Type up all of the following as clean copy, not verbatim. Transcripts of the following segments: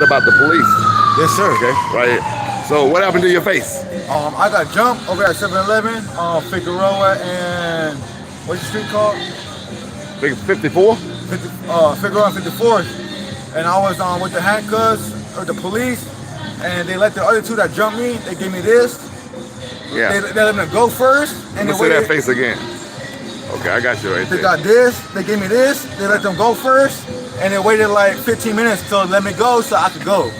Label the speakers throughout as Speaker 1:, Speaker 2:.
Speaker 1: about the police.
Speaker 2: Yes, sir.
Speaker 1: Okay, right here. So what happened to your face?
Speaker 2: I got jumped over at 7-Eleven, Figueroa and what's the street called?
Speaker 1: 54?
Speaker 2: Figueroa and 54th. And I was with the handcuffs or the police, and they let the other two that jumped me. They gave me this.
Speaker 1: Yeah.
Speaker 2: They let them go first, and
Speaker 1: Let's see that face again. Okay, I got you right there.
Speaker 2: They got this. They gave me this. They let them go first, and they waited like 15 minutes to let me go so I could go.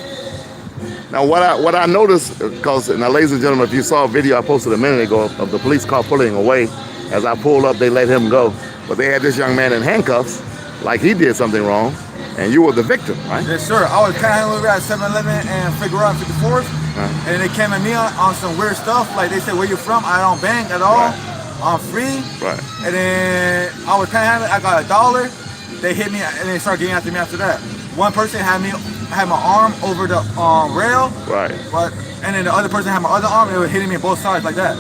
Speaker 1: Now, what I noticed, because now, ladies and gentlemen, if you saw a video I posted a minute ago of the police car pulling away, as I pulled up, they let him go. But they had this young man in handcuffs, like he did something wrong, and you were the victim, right?
Speaker 2: Yes, sir. I was panhandling at 7-Eleven and Figueroa and 54th, and they came at me on some weird stuff. Like they said, "Where you from?" I don't bang at all.
Speaker 1: Right.
Speaker 2: I'm free.
Speaker 1: Right.
Speaker 2: And then I was panhandling. I got $1. They hit me, and they started getting after me after that. One person had my arm over the rail.
Speaker 1: Right.
Speaker 2: And then the other person had my other arm, and it was hitting me both sides like that.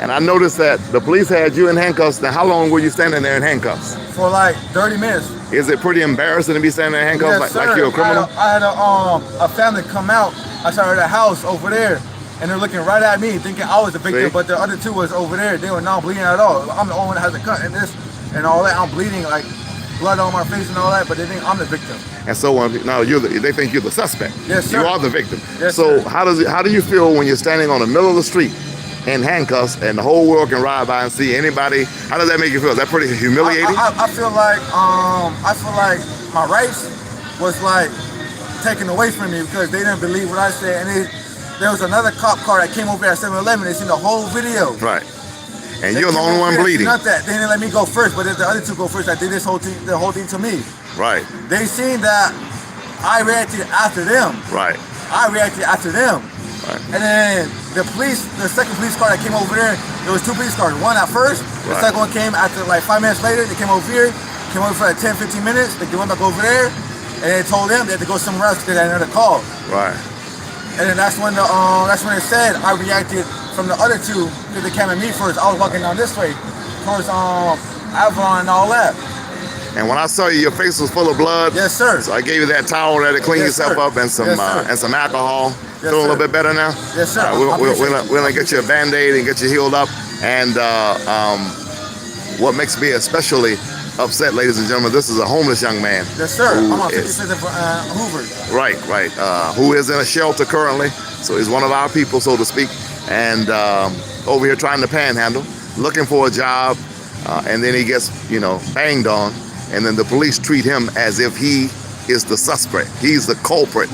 Speaker 1: And I noticed that the police had you in handcuffs. Now, how long were you standing there in handcuffs?
Speaker 2: For like 30 minutes.
Speaker 1: Is it pretty embarrassing to be standing in handcuffs
Speaker 2: Yes,
Speaker 1: like you're a criminal?
Speaker 2: I had a family come out outside of the house over there, and they're looking right at me, thinking I was the victim, but the other two was over there. They were not bleeding at all. I'm the only one that has a cut in this and all that. I'm bleeding, like blood on my face and all that, but they think I'm the victim.
Speaker 1: And so now they think you're the suspect.
Speaker 2: Yes, sir.
Speaker 1: You are the victim.
Speaker 2: Yes,
Speaker 1: so
Speaker 2: sir.
Speaker 1: how do you feel when you're standing on the middle of the street in handcuffs and the whole world can ride by and see anybody? How does that make you feel? Is that pretty humiliating?
Speaker 2: I feel like my rights was like taken away from me because they didn't believe what I said, and there was another cop car that came over at 7-Eleven. They seen the whole video.
Speaker 1: Right. And you're the only one bleeding.
Speaker 2: Not that they didn't let me go first, but if the other two go first, I did the whole thing to me.
Speaker 1: Right.
Speaker 2: They seen that I reacted after them.
Speaker 1: Right.
Speaker 2: I reacted after them.
Speaker 1: Right.
Speaker 2: And then the second police car that came over there was two police cars. One at first, the second one came after like 5 minutes later. They came over here, came over for like 10, 15 minutes. They went back over there, and they told them they had to go somewhere else because they had another call.
Speaker 1: Right.
Speaker 2: And then that's when it said I reacted from the other two because they came at me first. I was walking down this way towards Avalon and all that.
Speaker 1: And when I saw you, your face was full of blood.
Speaker 2: Yes, sir.
Speaker 1: So I gave you that towel there to clean yourself up and some alcohol.
Speaker 2: Yes,
Speaker 1: Feel a little bit better now?
Speaker 2: Yes, sir.
Speaker 1: We're gonna get you a Band-Aid and get you healed up. And what makes me especially upset, ladies and gentlemen, this is a homeless young man.
Speaker 2: Yes, sir. I'm on 55th Hoover.
Speaker 1: Right. Who is in a shelter currently. So he's one of our people, so to speak. And over here trying to panhandle, looking for a job. And then he gets, banged on. And then the police treat him as if he is the suspect. He's the culprit.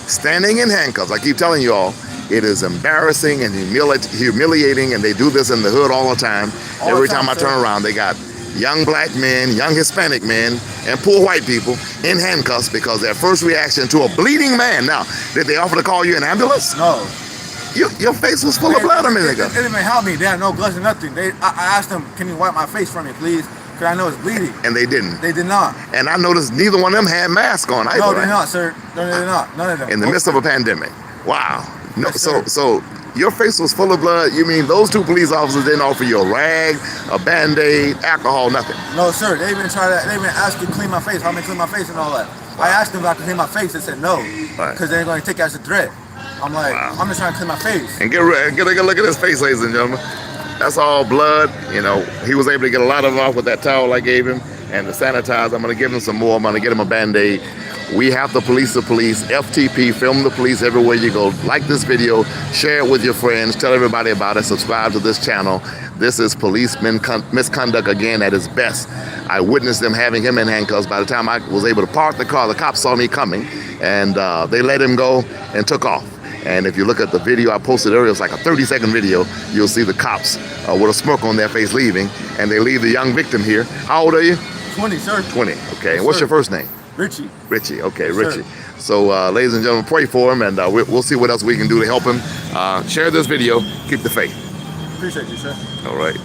Speaker 1: Standing in handcuffs, I keep telling you all, it is embarrassing and humiliating, and they do this in the hood all the time. Every time I turn around, they got young black men, young Hispanic men, and poor white people in handcuffs because their first reaction to a bleeding man. Now, did they offer to call you an ambulance?
Speaker 2: No.
Speaker 1: Your face was full of blood a minute ago.
Speaker 2: They didn't even help me. They had no gloves or nothing. I asked them, "Can you wipe my face for me, please?" Because I know it's bleeding.
Speaker 1: And they didn't.
Speaker 2: They did not.
Speaker 1: And I noticed neither one of them had masks on either.
Speaker 2: No, they're not, sir. No, they're not. None of them.
Speaker 1: In the midst of a pandemic. Wow. No,
Speaker 2: Yes,
Speaker 1: so your face was full of blood. You mean those two police officers didn't offer you a rag, a Band-Aid, alcohol, nothing?
Speaker 2: No, sir. They even asked to clean my face, how me clean my face and all that. I asked them if I could clean my face. They said no, because they're going to take it as a threat. I'm like, I'm just trying to clean my face.
Speaker 1: And get a good look at his face, ladies and gentlemen. That's all blood. He was able to get a lot of it off with that towel I gave him and the sanitizer. I'm going to give him some more. I'm going to get him a Band-Aid. We have the police the police. FTP, film the police everywhere you go. Like this video, share it with your friends, tell everybody about it, subscribe to this channel. This is police misconduct again at its best. I witnessed them having him in handcuffs. By the time I was able to park the car, the cops saw me coming, and they let him go and took off. And if you look at the video I posted earlier, it's like a 30-second video, you'll see the cops with a smirk on their face leaving, and they leave the young victim here. How old are you?
Speaker 2: 20, sir.
Speaker 1: 20, okay.
Speaker 2: Yes,
Speaker 1: and what's
Speaker 2: sir.
Speaker 1: your first name?
Speaker 2: Richie.
Speaker 1: Richie, okay,
Speaker 2: Yes,
Speaker 1: Richie.
Speaker 2: sir.
Speaker 1: So, ladies and gentlemen, pray for him, and we'll see what else we can do to help him. Share this video. Keep the faith.
Speaker 2: Appreciate you, sir.
Speaker 1: All right.